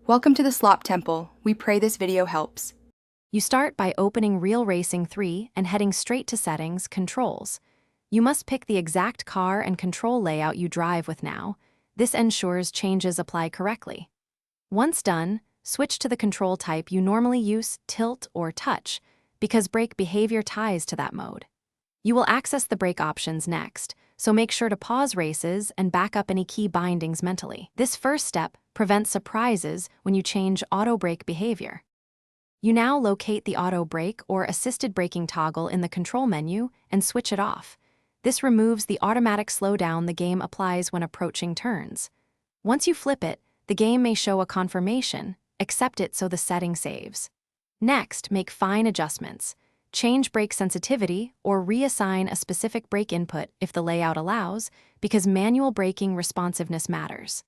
Welcome to the Slop Temple. We pray this video helps. You start by opening Real Racing 3 and heading straight to Settings, Controls. You must pick the exact car and control layout you drive with now. This ensures changes apply correctly. Once done, switch to the control type you normally use, tilt or touch, because brake behavior ties to that mode. You will access the brake options next, so make sure to pause races and back up any key bindings mentally. This first step prevents surprises when you change auto brake behavior. You now locate the auto brake or assisted braking toggle in the control menu and switch it off. This removes the automatic slowdown the game applies when approaching turns. Once you flip it, the game may show a confirmation. Accept it so the setting saves. Next, make fine adjustments. Change brake sensitivity or reassign a specific brake input if the layout allows, because manual braking responsiveness matters.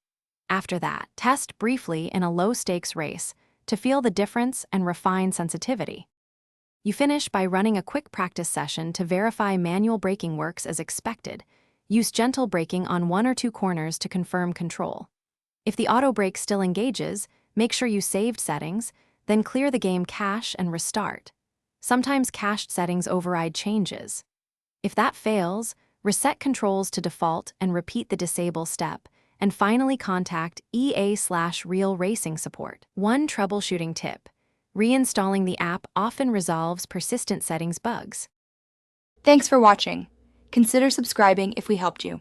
After that, test briefly in a low-stakes race to feel the difference and refine sensitivity. You finish by running a quick practice session to verify manual braking works as expected. Use gentle braking on 1 or 2 corners to confirm control. If the auto brake still engages, make sure you saved settings, then clear the game cache and restart. Sometimes cached settings override changes. If that fails, reset controls to default and repeat the disable step, and finally contact EA/Real Racing support. One troubleshooting tip: reinstalling the app often resolves persistent settings bugs. Thanks for watching. Consider subscribing if we helped you.